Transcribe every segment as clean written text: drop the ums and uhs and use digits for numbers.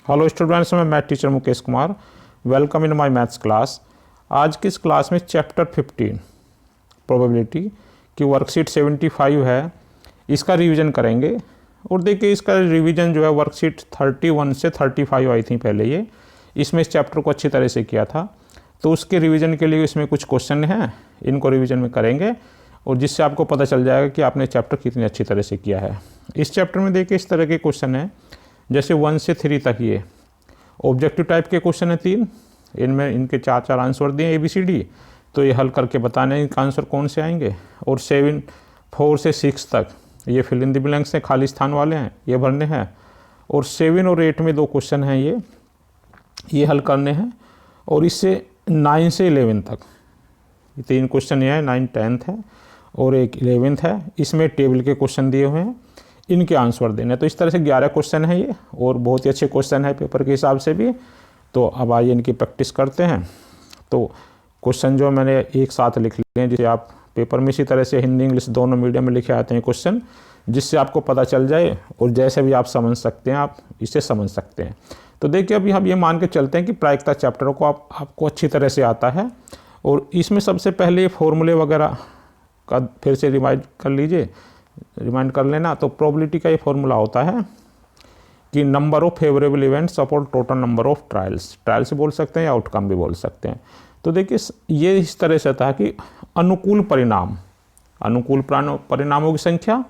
Hello students, मैं math teacher Mukesh Kumar. Welcome in my maths class. आज की इस क्लास में चैप्टर 15 प्रोबेबिलिटी की वर्कशीट 75 है, इसका रिवीजन करेंगे। और देखिए, इसका रिवीजन जो है वर्कशीट 31 से 35 आई थी पहले ये, इसमें इस चैप्टर को अच्छी तरह से किया था। तो उसके रिवीजन के लिए इसमें कुछ क्वेश्चन हैं, इनको रिवीजन में करेंगे और जिससे आपको पता चल जाएगा कि आपने चैप्टर कितनी अच्छी तरह से किया है। इस चैप्टर में देखिए इस तरह के क्वेश्चन हैं, जैसे 1 से 3 तक ये ऑब्जेक्टिव टाइप के क्वेश्चन है 3, इनमें इनके 4 आंसर दिए ABCD, तो ये हल करके बताने इनका आंसर कौन से आएंगे। और 4 से 6 तक ये फिल इन द ब्लैंक्स हैं, खाली स्थान वाले हैं, ये भरने हैं। और 7 और 8 में 2 क्वेश्चन हैं, ये हल करने हैं। और इससे 9 से 11 तक 3 क्वेश्चन ये है, 9 10th है और एक 11th है। इसमें टेबल के क्वेश्चन दिए हुए हैं, इनके आंसर देने। तो इस तरह से 11 क्वेश्चन है ये, और बहुत ही अच्छे क्वेश्चन है पेपर के हिसाब से भी। तो अब आइए इनकी प्रैक्टिस करते हैं। तो क्वेश्चन जो मैंने एक साथ लिख लिए हैं, जिसे आप पेपर में इसी तरह से हिंदी इंग्लिश दोनों मीडियम में लिखे आते हैं क्वेश्चन, जिससे आपको पता चल जाए और जैसे भी आप समझ सकते हैं आप इसे समझ सकते हैं। तो देखिए, अभी हम ये मान के चलते हैं कि प्रायिकता चैप्टर को आपको अच्छी तरह से आता है। और इसमें सबसे पहले ये फॉर्मूले वगैरह का फिर से रिमाइंड कर लेना। तो प्रोबेबिलिटी का ये फॉर्मूला होता है कि number of favourable events upon total number of trials बोल सकते हैं या आउटकम भी बोल सकते हैं। तो देखिए, ये इस तरह से था कि अनुकूल परिणामों की संख्या,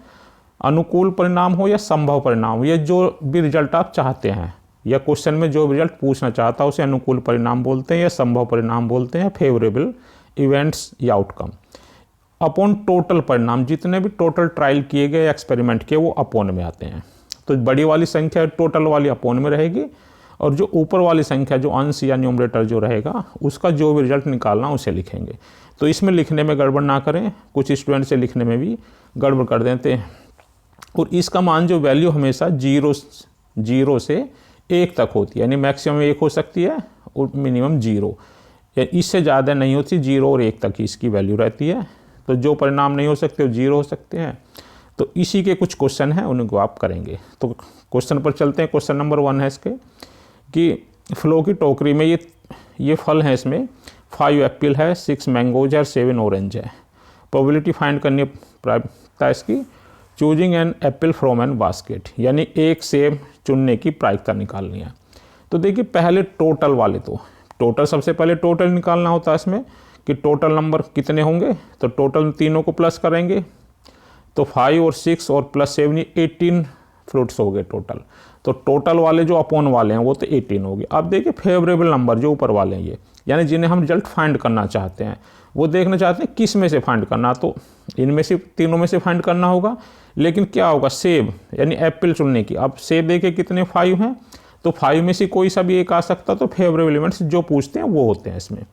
अनुकूल परिणाम हो या संभव परिणाम, ये जो भी रिजल्ट आप चाहते हैं या क्वेश्चन में जो रिजल्ट पूछना चाहता है उसे अनुकूल परिणाम बोलते हैं या संभव परिणाम बोलते हैं, फेवरेबल इवेंट्स या आउटकम। अपॉन टोटल परिणाम, जितने भी टोटल ट्रायल किए गए एक्सपेरिमेंट किए वो अपॉन में आते हैं। तो बड़ी वाली संख्या टोटल वाली अपॉन में रहेगी, और जो ऊपर वाली संख्या जो अंश या न्यूमरेटर जो रहेगा उसका जो भी रिजल्ट निकालना उसे लिखेंगे। तो इसमें लिखने में गड़बड़ ना करें, कुछ स्टूडेंट से लिखने में भी गड़बड़ कर देते हैं। और इसका मान जो वैल्यू हमेशा 0 से 1 तक होती है, यानी मैक्सिमम 1 हो सकती है और मिनिमम 0, या इससे ज़्यादा नहीं होती, 0 और 1 तक ही इसकी वैल्यू रहती है। तो जो परिणाम नहीं हो सकते वो 0 हो सकते हैं। तो इसी के कुछ क्वेश्चन हैं, उनको आप करेंगे। तो क्वेश्चन पर चलते हैं। क्वेश्चन नंबर 1 है इसके कि फ्लो की टोकरी में ये फल है, इसमें 5 एप्पल है, 6 मैंगोज है और 7 ऑरेंज है। प्रोबेबिलिटी फाइंड करनी है प्रायिकता इसकी, choosing an apple from an basket, यानी एक सेब चुनने की प्रायिकता निकालनी है। तो देखिए, पहले टोटल वाले, तो टोटल सबसे पहले टोटल निकालना होता है इसमें कि टोटल नंबर कितने होंगे। तो टोटल तीनों को प्लस करेंगे, तो 5 और 6 और प्लस 7 18 फ्रूट्स हो गए टोटल। तो टोटल वाले जो अपॉन वाले हैं वो तो 18 हो गए। अब देखिए, फेवरेबल नंबर जो ऊपर वाले हैं ये, यानी जिन्हें हम रिजल्ट फाइंड करना चाहते हैं, वो देखना चाहते हैं किस में से फाइंड करना। तो इनमें से तीनों में से फाइंड करना होगा। लेकिन क्या होगा, सेब यानी एप्पल चुनने की। अब सेब देखिए कितने 5 हैं, तो 5 में से कोई सा भी एक आ सकता। तो फेवरेबल इवेंट्स जो पूछते हैं वो होते हैं इसमें,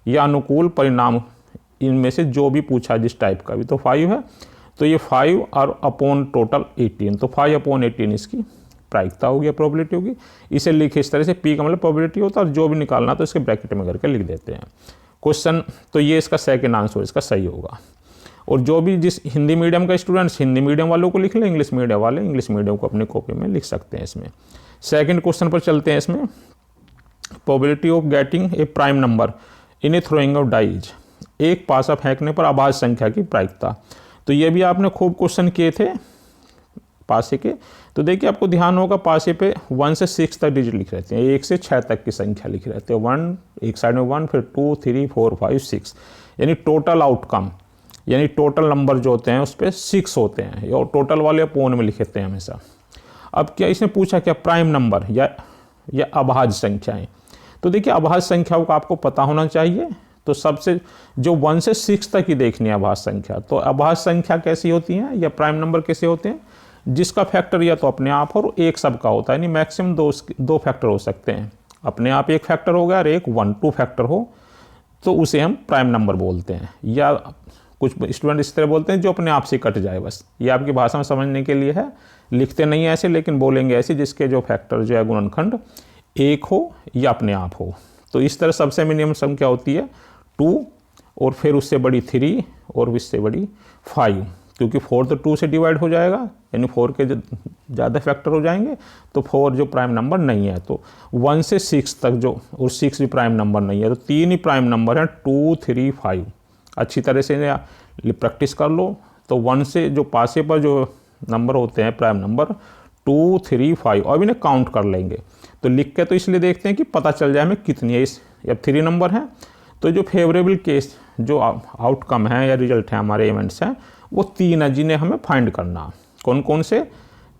या अनुकूल परिणाम, इनमें से जो भी पूछा जिस टाइप का भी। तो 5 है, तो ये 5 और अपॉन टोटल 18, तो 5 अपॉन 18 इसकी प्रायिकता होगी, प्रोबेबिलिटी होगी। इसे लिखे इस तरह से, P का मतलब प्रोबेबिलिटी होता है, और जो भी निकालना तो इसके ब्रैकेट में करके लिख देते हैं क्वेश्चन। तो ये इसका सेकंड आंसर इसका सही होगा। और जो भी जिस हिंदी मीडियम का स्टूडेंट्स, हिंदी मीडियम वालों को लिख लें, इंग्लिश मीडियम वाले इंग्लिश मीडियम को अपनी कॉपी में लिख सकते हैं इसमें। सेकेंड क्वेश्चन पर चलते हैं। इसमें probability of getting a prime number in a throwing of dice, एक पासा फेंकने पर अभाज्य संख्या की प्रायिकता। तो ये भी आपने खूब क्वेश्चन किए थे पासे के। तो देखिए, आपको ध्यान होगा पासे पे 1 से 6 तक डिजिट लिख रहते हैं, 1 से 6 तक की संख्या लिख रहते हैं। 1 एक साइड में 1, फिर 2 3 4 5 6, यानी टोटल आउटकम, यानी टोटल नंबर जो होते हैं उस पर 6 होते हैं, और टोटल वाले अपॉन में लिखते हैं हमेशा। अब क्या इसने पूछा, क्या प्राइम नंबर या अभाज्य संख्याएं। तो देखिए, अभाज्य संख्याओं का आपको पता होना चाहिए। तो सबसे जो 1 से 6 तक ही देखनी है अभाज्य संख्या। तो अभाज्य संख्या कैसी होती हैं या प्राइम नंबर कैसे होते हैं, जिसका फैक्टर या तो अपने आप हो और एक सबका होता है, यानी मैक्सिमम 2 फैक्टर हो सकते हैं। अपने आप एक फैक्टर हो गया और एक 1 2 फैक्टर हो, तो उसे हम प्राइम नंबर बोलते हैं। या कुछ स्टूडेंट इस तरह बोलते हैं जो अपने आप से कट जाए, बस ये आपकी भाषा में समझने के लिए है। लिखते नहीं है ऐसे, लेकिन बोलेंगे ऐसे, जिसके जो फैक्टर जो है गुणनखंड 1 हो या अपने आप हो। तो इस तरह सबसे मिनिमम संख्या होती है 2, और फिर उससे बड़ी 3 और इससे बड़ी 5। क्योंकि 4 तो 2 से डिवाइड हो जाएगा, यानी 4 के ज़्यादा फैक्टर हो जाएंगे, तो 4 जो प्राइम नंबर नहीं है। तो 1 से 6 तक जो, और 6 भी प्राइम नंबर नहीं है, तो 3 ही प्राइम नंबर हैं, 2, 3, 5। अच्छी तरह से प्रैक्टिस कर लो। तो 1 से जो पासे पर जो नंबर होते हैं प्राइम नंबर 2, 3, 5, अब इन्हें काउंट कर लेंगे। तो लिख के तो इसलिए देखते हैं कि पता चल जाए हमें कितनी है। इस अब 3 नंबर हैं, तो जो फेवरेबल केस जो आउटकम है या रिजल्ट है हमारे इवेंट्स हैं वो 3 है जिन्हें हमें फाइंड करना। कौन कौन से?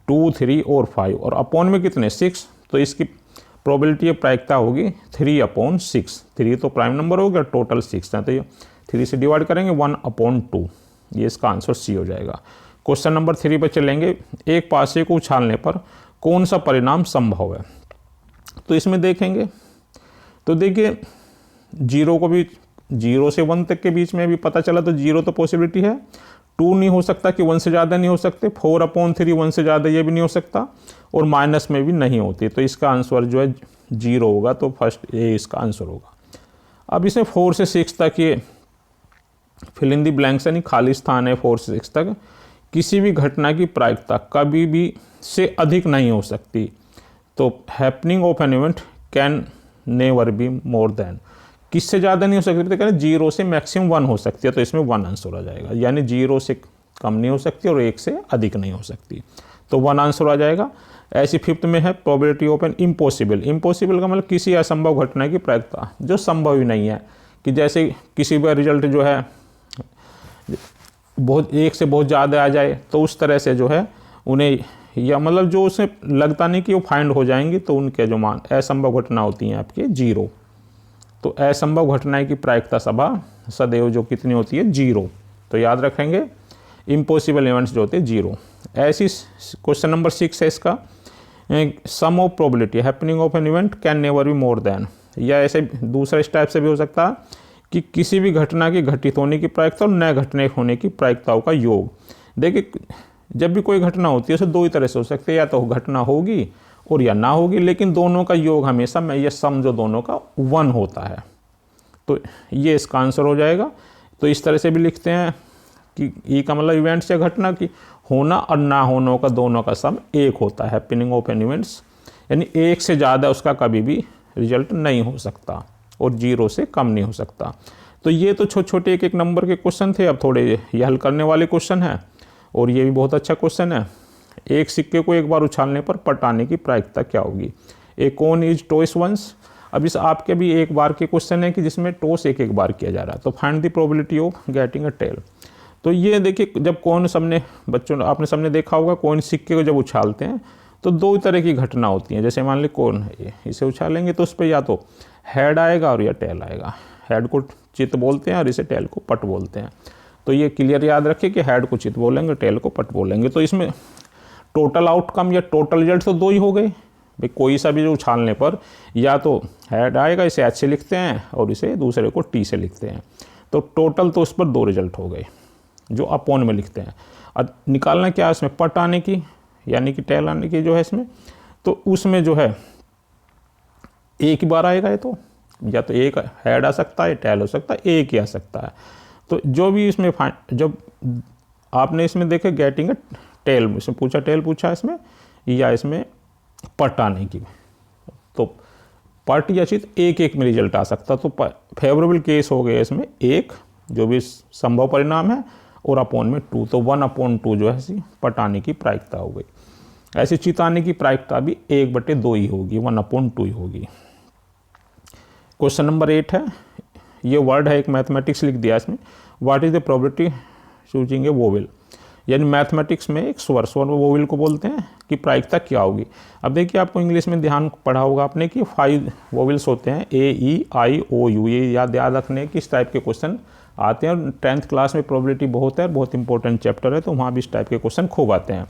2, 3 और 5। और अपॉन में कितने? 6। तो इसकी प्रोबेबिलिटी प्रायिकता होगी 3/6। 3 तो प्राइम नंबर हो गया, टोटल 6 है, तो ये 3 से डिवाइड करेंगे 1/2। ये इसका आंसर सी हो जाएगा। क्वेश्चन नंबर 3 पर चलेंगे। एक पासे को उछालने पर कौन सा परिणाम संभव है? तो इसमें देखेंगे तो देखिए 0 को भी 0 से 1 तक के बीच में भी पता चला, तो 0 तो पॉसिबिलिटी है। 2 नहीं हो सकता कि 1 से ज़्यादा नहीं हो सकते। 4/3 1 से ज़्यादा ये भी नहीं हो सकता, और माइनस में भी नहीं होती। तो इसका आंसर जो है 0 होगा। तो फर्स्ट ए इसका आंसर होगा। अब इसमें 4 से 6 तक ये फिल इन दी ब्लैंक्स यानी खाली स्थान है। 4 से 6 तक किसी भी घटना की प्रायिकता कभी भी से अधिक नहीं हो सकती। तो happening of an event can never be more then, किससे ज़्यादा नहीं हो सकती? तो कहते 0 से मैक्सिमम 1 हो सकती है। तो इसमें 1 आंसर आ जाएगा, यानी 0 से कम नहीं हो सकती और 1 से अधिक नहीं हो सकती। तो 1 आंसर आ जाएगा। ऐसी 5th में है probability of an impossible. Impossible का मतलब किसी असंभव घटना की प्रायिकता जो संभव ही नहीं है, कि जैसे किसी भी रिजल्ट जो है बहुत 1 से बहुत ज़्यादा आ जाए, तो उस तरह से जो है उन्हें, या मतलब जो उसे लगता नहीं कि वो फाइंड हो जाएंगी, तो उनके जो मान असंभव घटना होती हैं आपके 0। तो असंभव घटनाएं की प्रायिकता सदैव जो कितनी होती है? 0। तो याद रखेंगे इम्पॉसिबल इवेंट्स जो होते हैं 0। ऐसी क्वेश्चन नंबर 6 है इसका, sum of probability happening of an event can never be more than, या ऐसे दूसरा इस टाइप से भी हो सकता है कि किसी भी घटना के घटित होने की प्रायिकता और न घटने होने की प्रायिकताओं का योग। देखिए जब भी कोई घटना होती है उसे 2 ही तरह से हो सकती है, या तो घटना होगी और या ना होगी, लेकिन दोनों का योग हमेशा में ये सम जो दोनों का 1 होता है। तो ये इसका आंसर हो जाएगा। तो इस तरह से भी लिखते हैं कि ई का मतलब इवेंट्स या घटना की होना और ना होने का दोनों का सम 1 होता है। हैपनिंग ऑफ एन इवेंट्स यानी 1 से ज़्यादा उसका कभी भी रिजल्ट नहीं हो सकता और 0 से कम नहीं हो सकता। तो ये तो छोटे छोटे एक नंबर के क्वेश्चन थे। अब थोड़े ये हल करने वाले क्वेश्चन हैं, और ये भी बहुत अच्छा क्वेश्चन है। एक सिक्के को एक बार उछालने पर पलटाने की प्रायिकता क्या होगी? A coin is toss once. अब इस आपके भी एक बार के क्वेश्चन है कि जिसमें टॉस एक बार किया जा रहा है। तो find the probability of getting a tail. तो ये देखिए जब कॉइन सबने बच्चों आपने सबने देखा होगा, कॉइन सिक्के को जब उछालते हैं तो 2 तरह की घटना होती हैं। जैसे मान ली कॉइन है, इसे उछालेंगे तो उस पर या तो हेड आएगा और या टेल आएगा। हेड को चित बोलते हैं और इसे टेल को पट बोलते हैं। तो ये क्लियर याद रखिए कि हेड को चित बोलेंगे, टेल को पट बोलेंगे। तो इसमें टोटल आउटकम या टोटल रिजल्ट तो 2 ही हो गए भाई। कोई सा भी जो उछालने पर या तो हेड आएगा, इसे एच से लिखते हैं, और इसे दूसरे को टी से लिखते हैं। तो टोटल तो उस पर 2 रिजल्ट हो गए जो अपॉन में लिखते हैं। और निकालना क्या है इसमें? पट आने की यानी कि टेल आने की जो है इसमें। तो उसमें जो है एक ही बार आएगा, ये तो या तो एक हेड आ सकता है, टेल हो सकता है, एक ही आ सकता है। तो जो भी इसमें जब आपने इसमें देखे गेटिंग टेल, इसमें पूछा टेल पूछा इसमें, या इसमें पट आने की, तो पट या चित एक में रिजल्ट आ सकता। तो फेवरेबल केस हो गया इसमें 1 जो भी संभव परिणाम है, और अपॉन में 2। तो 1/2 जो है पट आने की प्रायिकता हो गई। ऐसे चित आने की प्रायिकता भी 1/2 ही होगी, 1/2 ही होगी। क्वेश्चन नंबर 8 है, ये वर्ड है एक मैथमेटिक्स लिख दिया इसमें। What is the probability choosing a vowel, यानी मैथमेटिक्स में एक स्वर वोवेल को बोलते हैं कि प्रायिकता क्या होगी। अब देखिए आपको इंग्लिश में ध्यान पढ़ा होगा आपने कि 5 वोवेल्स होते हैं, A-E-I-O-U। ये याद रखने की इस टाइप के क्वेश्चन आते हैं, और 10th क्लास में प्रोबेबिलिटी बहुत है, बहुत इंपॉर्टेंट चैप्टर है, तो वहाँ भी इस टाइप के क्वेश्चन खूब आते हैं।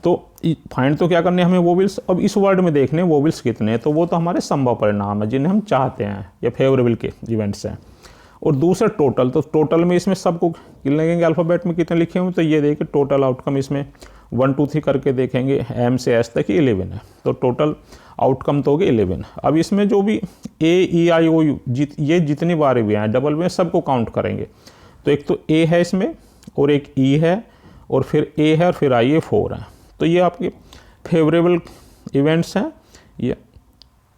तो फाइंड तो क्या करने हमें वोवेल्स। अब इस वर्ड में देखने वोवेल्स कितने हैं, तो वो तो हमारे संभव परिणाम है जिन्हें हम चाहते हैं या फेवरेबल के इवेंट्स हैं। और दूसरा टोटल, तो टोटल में इसमें सबको लगेंगे अल्फ़ाबेट में कितने लिखे हुए, तो ये देखिए टोटल आउटकम इसमें 1 2 3 करके देखेंगे, M से S तक 11 है। तो टोटल आउटकम तो हो गए 11। अब इसमें जो भी A-E-I-O-U ये जितनी बार भी हैं डबल में सबको काउंट करेंगे। तो एक तो A है इसमें, और एक E है, और फिर ए है और फिर आई ए 4 है। तो ये आपके फेवरेबल इवेंट्स हैं ये।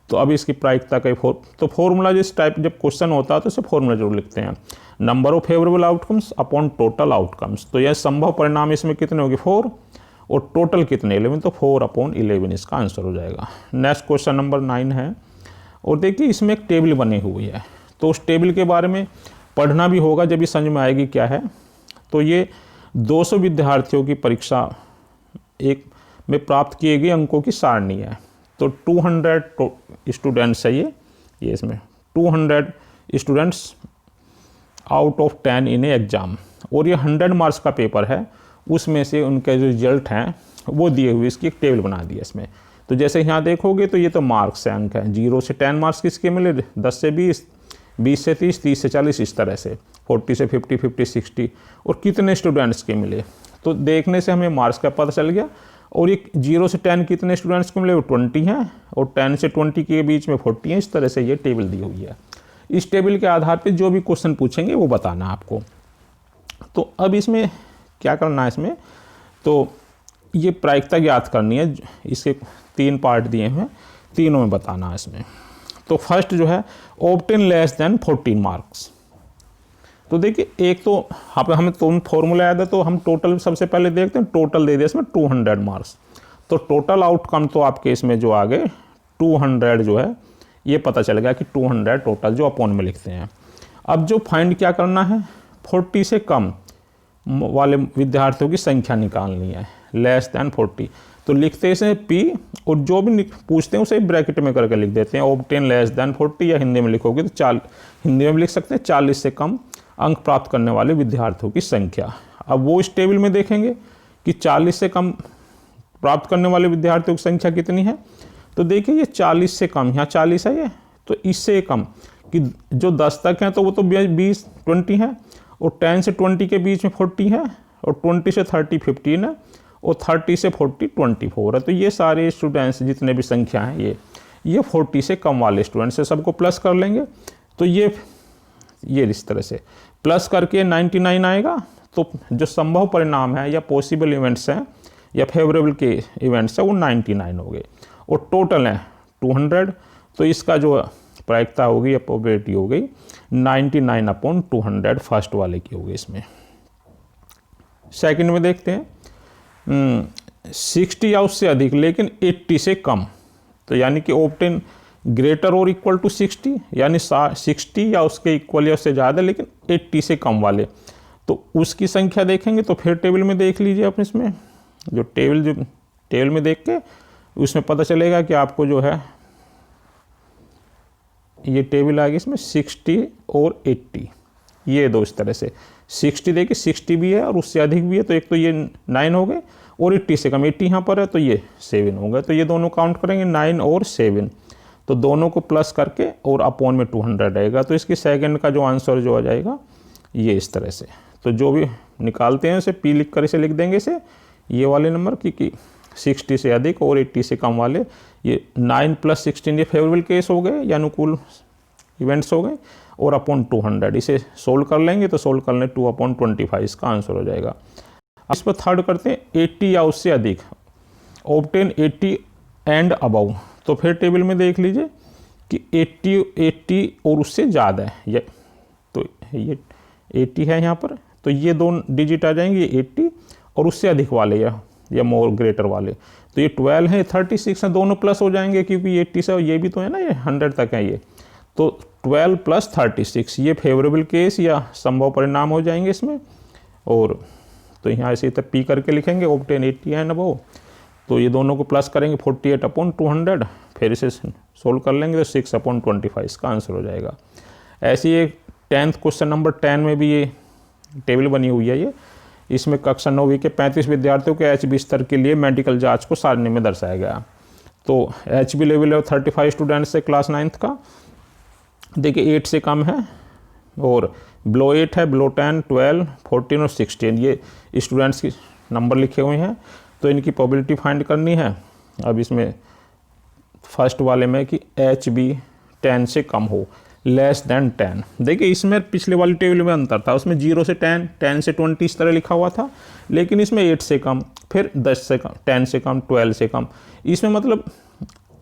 तो अब इसकी प्रायिकता का तो फॉर्मूला जिस टाइप जब क्वेश्चन होता है तो इसे फॉर्मूला जरूर लिखते हैं, number of favourable outcomes upon total outcomes. तो यह संभव परिणाम इसमें कितने होंगे 4 और टोटल कितने 11, तो 4/11 इसका आंसर हो जाएगा। नेक्स्ट क्वेश्चन नंबर 9 है और देखिए इसमें एक टेबल बनी हुई है, तो उस टेबल के बारे में पढ़ना भी होगा जब ये समझ में आएगी क्या है। तो ये 200 विद्यार्थियों की परीक्षा एक में प्राप्त किए गए अंकों की सारणी है। तो 200 स्टूडेंट्स है ये इसमें 200 students out of 10 in exam, और ये 100 मार्क्स का पेपर है, उसमें से उनके जो रिजल्ट हैं वो दिए हुए इसकी एक टेबल बना दी है इसमें। तो जैसे यहाँ देखोगे तो ये तो मार्क्स है, अंक है, 0 से 10 मार्क्स किसके मिले, 10 से 20, 20 से 30, 30 से 40, इस तरह से 40 से 50, 50 60, और कितने स्टूडेंट्स के मिले। तो देखने से हमें मार्क्स का पता चल गया। और ये 0 से 10 कितने स्टूडेंट्स को मिले, वो 20 हैं, और 10 से 20 के बीच में 40 हैं। इस तरह से ये टेबल दी हुई है। इस टेबल के आधार पे जो भी क्वेश्चन पूछेंगे वो बताना आपको। तो अब इसमें क्या करना है, इसमें तो ये प्रायिकता ज्ञात करनी है। इसके 3 पार्ट दिए हैं, तीनों में बताना है इसमें। तो फर्स्ट जो है ऑब्टेन लेस देन 14 मार्क्स। तो देखिए एक तो हमें तो फॉर्मूला याद है, तो हम टोटल सबसे पहले देखते हैं। टोटल दे दिया इसमें 200 मार्क्स, तो टोटल आउटकम तो आपके इसमें जो आ गए 200 जो है ये पता चल गया कि 200 टोटल जो अपॉन में लिखते हैं। अब जो फाइंड क्या करना है, 40 से कम वाले विद्यार्थियों की संख्या निकालनी है, लेस देन 40। तो लिखते हैं पी, और जो भी पूछते हैं उसे ब्रैकेट में करके लिख देते हैं ऑब्टेन लेस देन 40, या हिंदी में लिखोगे तो हिंदी में लिख सकते हैं 40 से कम अंक प्राप्त करने वाले विद्यार्थियों की संख्या। अब वो इस टेबल में देखेंगे कि 40 से कम प्राप्त करने वाले विद्यार्थियों की संख्या कितनी है। तो देखिए ये 40 से कम, यहाँ 40 है ये, तो इससे कम कि जो 10 तक हैं तो वो तो 20 है, और 10 से 20 के बीच में 40 है, और 20 से 30 15 है, और 30 से 40 24 है। तो ये सारे स्टूडेंट्स जितने भी संख्या हैं ये 40 से कम वाले स्टूडेंट्स है, सबको प्लस कर लेंगे। तो ये इस तरह से प्लस करके 99 आएगा। तो जो संभव परिणाम है या पॉसिबल इवेंट्स हैं या फेवरेबल के इवेंट्स है वो 99 हो गए, और टोटल है 200। तो इसका जो प्रायिकता होगी या प्रोबेबिलिटी हो गई 99/200 फर्स्ट वाले की होगी। इसमें सेकंड में देखते हैं 60 या उससे अधिक लेकिन 80 से कम। तो यानी कि ऑब्टेन ग्रेटर और इक्वल टू 60, यानी 60 या उसके इक्वल या उससे ज़्यादा लेकिन 80 से कम वाले, तो उसकी संख्या देखेंगे। तो फिर टेबल में देख लीजिए आप, इसमें जो टेबल में देख के उसमें पता चलेगा कि आपको जो है ये टेबल आ गई, इसमें 60 और 80 ये दो इस तरह से। 60 देखिए 60 भी है और उससे अधिक भी है, तो एक तो ये 9 हो गए, और 80 से कम 80 यहाँ पर है तो ये 7 हो गए। तो ये दोनों काउंट करेंगे 9 और 7, तो दोनों को प्लस करके और अपॉन में 200 रहेगा। तो इसकी सेकंड का जो आंसर जो आ जाएगा ये इस तरह से। तो जो भी निकालते हैं उसे पी लिख कर इसे लिख देंगे इसे, ये वाले नंबर की 60 से अधिक और 80 से कम वाले, ये 9 + 16 ये फेवरेबल केस हो गए या अनुकूल इवेंट्स हो गए, और अपॉन 200 इसे सोल्व कर लेंगे। तो सोल्व करने 2/25 इसका आंसर हो जाएगा। इस पर थर्ड करते हैं 80 या उससे अधिक, ऑब्टेन 80 एंड अबव। तो फिर टेबल में देख लीजिए कि 80 और उससे ज़्यादा है ये, तो ये 80 है यहाँ पर, तो ये 2 डिजिट आ जाएंगे 80 और उससे अधिक वाले या मोर ग्रेटर वाले। तो ये 12 है, 36 है, दोनों प्लस हो जाएंगे क्योंकि 80 से ये भी तो है ना, ये 100 तक है ये। तो 12 + 36 ये फेवरेबल केस या संभव परिणाम हो जाएंगे इसमें। और तो यहाँ इसी तरह पी करके लिखेंगे ऑब्टेन 80 एंड अबव। तो ये दोनों को प्लस करेंगे 48/200, फिर इसे सोल्व कर लेंगे तो 6/25 इसका आंसर हो जाएगा। ऐसी एक 10th क्वेश्चन नंबर 10 में भी ये टेबल बनी हुई है। ये इसमें कक्षा 9वीं के 35 विद्यार्थियों के HB स्तर के लिए मेडिकल जांच को सारणी में दर्शाया गया। तो HB लेवल है 35 स्टूडेंट्स है क्लास 9th का, देखिए 8 से कम है, और बिलो 8 है, बिलो 10, 12, 14 और 16 ये स्टूडेंट्स की नंबर लिखे हुए हैं। तो इनकी प्रोबेबिलिटी फाइंड करनी है। अब इसमें फर्स्ट वाले में कि HB 10 से कम हो लेस देन 10। देखिए इसमें पिछले वाली टेबल में अंतर था, उसमें 0 से 10, 10 से 20 इस तरह लिखा हुआ था, लेकिन इसमें 8 से कम, फिर 10 से कम, 10 से कम, 12 से कम। इसमें मतलब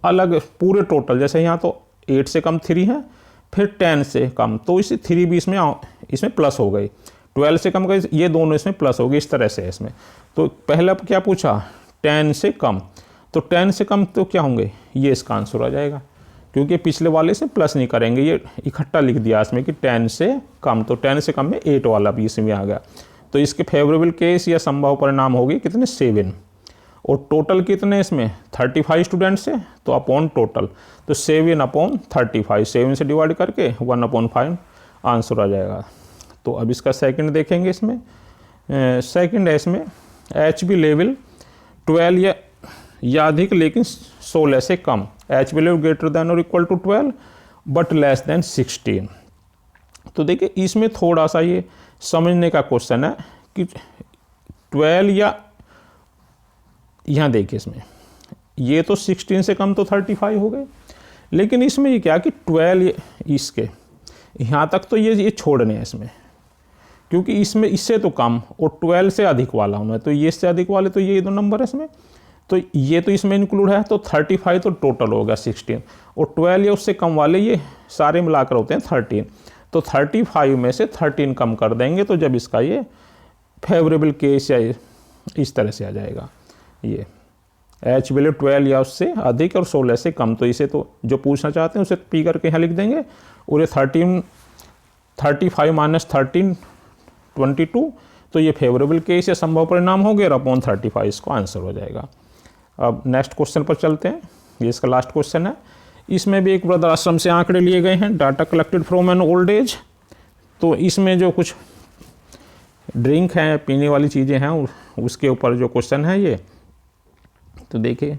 अलग पूरे टोटल, जैसे यहाँ तो 8 से कम 3 है, फिर 10 से कम, तो इसे 3 भी इसमें प्लस हो गई, 12 से कम गई, ये दोनों इसमें प्लस हो गई, इस तरह से इसमें। तो पहला क्या पूछा, 10 से कम, तो 10 से कम तो क्या होंगे, ये इसका आंसर आ जाएगा, क्योंकि पिछले वाले से प्लस नहीं करेंगे, ये इकट्ठा लिख दिया इसमें कि 10 से कम, तो 10 से कम में 8 वाला भी इसमें आ गया। तो इसके फेवरेबल केस या संभव परिणाम होगी कितने, 7। और टोटल कितने इसमें 35 स्टूडेंट्स है, तो अपॉन टोटल, तो 7/35, 7 से डिवाइड करके 1/5 आंसर आ जाएगा। तो अब इसका सेकंड देखेंगे, इसमें सेकंड है इसमें HB लेवल 12 या अधिक लेकिन 16 से कम, HB लेवल ग्रेटर देन और equal to 12 but less than 16। तो देखिए इसमें थोड़ा सा ये समझने का क्वेश्चन है कि 12 या यहाँ देखिए इसमें ये तो 16 से कम तो 35 हो गए, लेकिन इसमें ये क्या कि 12 इसके यहाँ तक तो ये छोड़ने हैं इसमें, क्योंकि इसमें इससे तो कम और 12 से अधिक वाला होना है, तो ये से अधिक वाले तो ये दो नंबर है इसमें, तो ये तो इसमें इंक्लूड है, तो 35 तो टोटल हो गया 16, और 12 या उससे कम वाले ये सारे मिलाकर होते हैं 13, तो 35 में से 13 कम कर देंगे, तो जब इसका ये फेवरेबल केस या इस तरह से आ जाएगा, ये H वैल्यू 12 या उससे अधिक और 16 से कम, तो इसे तो जो पूछना चाहते हैं उसे P करके यहाँ लिख देंगे, और ये 35 माइनस 13 22, तो ये फेवरेबल केस या संभव परिणाम हो गया, अपॉन 35 इसको आंसर हो जाएगा। अब नेक्स्ट क्वेश्चन पर चलते हैं, ये इसका लास्ट क्वेश्चन है। इसमें भी एक वृद्ध आश्रम से आंकड़े लिए गए हैं, data collected from an old age. तो इसमें जो कुछ ड्रिंक हैं, पीने वाली चीज़ें हैं, उसके ऊपर जो क्वेश्चन है ये, तो देखिए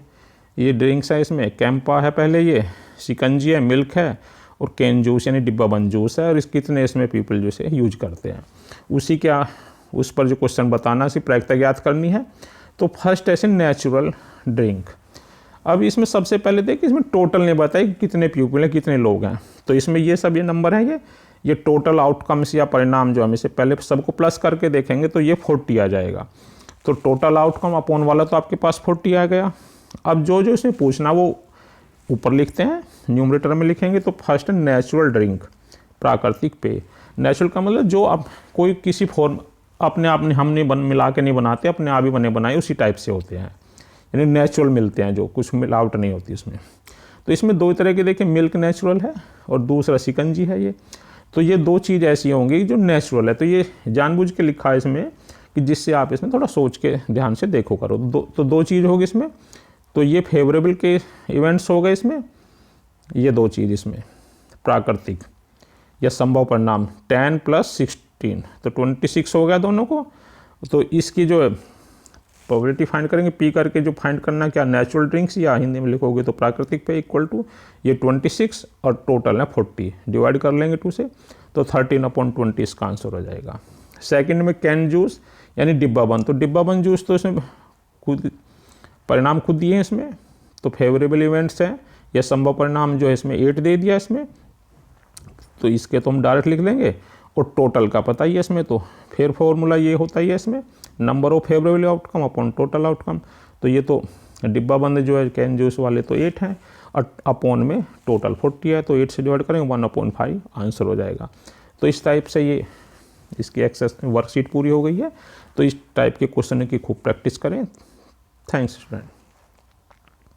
ये ड्रिंक्स है, इसमें कैंपा है, पहले ये शिकंजी है, मिल्क है, और कैन जूस यानी डिब्बा बंद जूस है, और इस कितने इसमें पीपल जो से यूज करते हैं, उसी क्या उस पर जो क्वेश्चन बताना सी प्रायिकता याद करनी है। तो फर्स्ट ऐसे नेचुरल ड्रिंक। अब इसमें सबसे पहले देखिए इसमें टोटल नहीं बताया कि कितने पीपल हैं, कितने लोग हैं, तो इसमें ये सब ये नंबर है, ये टोटल आउटकम्स या परिणाम जो हम इसे पहले सबको प्लस करके देखेंगे तो ये 40 आ जाएगा। तो टोटल आउटकम अपॉन वाला तो आपके पास 40 आ गया। अब जो जो इसमें पूछना वो ऊपर लिखते हैं, न्यूमरेटर में लिखेंगे। तो फर्स्ट है नेचुरल ड्रिंक, प्राकृतिक पेय। नेचुरल का मतलब जो आप कोई किसी फॉर्म अपने आप ने हमने मिला के नहीं बनाते, अपने आप ही बने बनाए उसी टाइप से होते हैं, यानी नेचुरल मिलते हैं, जो कुछ मिलावट नहीं होती इसमें। तो इसमें दो तरह के देखिए, मिल्क नेचुरल है और दूसरा शिकंजी है ये। तो ये दो चीज़ ऐसी होंगी जो नेचुरल है, तो ये जानबूझ के लिखा है इसमें कि जिससे आप इसमें थोड़ा सोच के ध्यान से देखो करो। तो दो चीज़ होगी इसमें, तो ये फेवरेबल के इवेंट्स हो गए इसमें, ये दो चीज़ इसमें प्राकृतिक या संभव परिणाम 10 + 16 तो 26 हो गया दोनों को। तो इसकी जो प्रोबेबिलिटी फाइंड करेंगे, पी करके जो फाइंड करना क्या, नेचुरल ड्रिंक्स या हिंदी में लिखोगे तो प्राकृतिक पे इक्वल टू ये 26 और टोटल है 40, डिवाइड कर लेंगे 2 से, तो 13/20 इसका आंसर हो जाएगा। सेकंड में कैन जूस यानी डिब्बा बंद, तो डिब्बा बंद जूस तो इसमें खुद परिणाम खुद दिए हैं इसमें, तो फेवरेबल इवेंट्स हैं या संभव परिणाम जो है इसमें 8 दे दिया इसमें, तो इसके तो हम डायरेक्ट लिख लेंगे। और टोटल का पता ही है इसमें, तो फिर फॉर्मूला ये होता ही है इसमें, number of favourable outcome upon total outcome. तो ये तो डिब्बा बंद जो है कैन जूस वाले तो 8 हैं और अपॉन में टोटल 40 है, तो 8 से डिवाइड करेंगे 1/5 आंसर हो जाएगा। तो इस टाइप से ये इसकी एक्सेस वर्कशीट पूरी हो गई है। तो इस टाइप के क्वेश्चन की खूब प्रैक्टिस करें। Thanks student.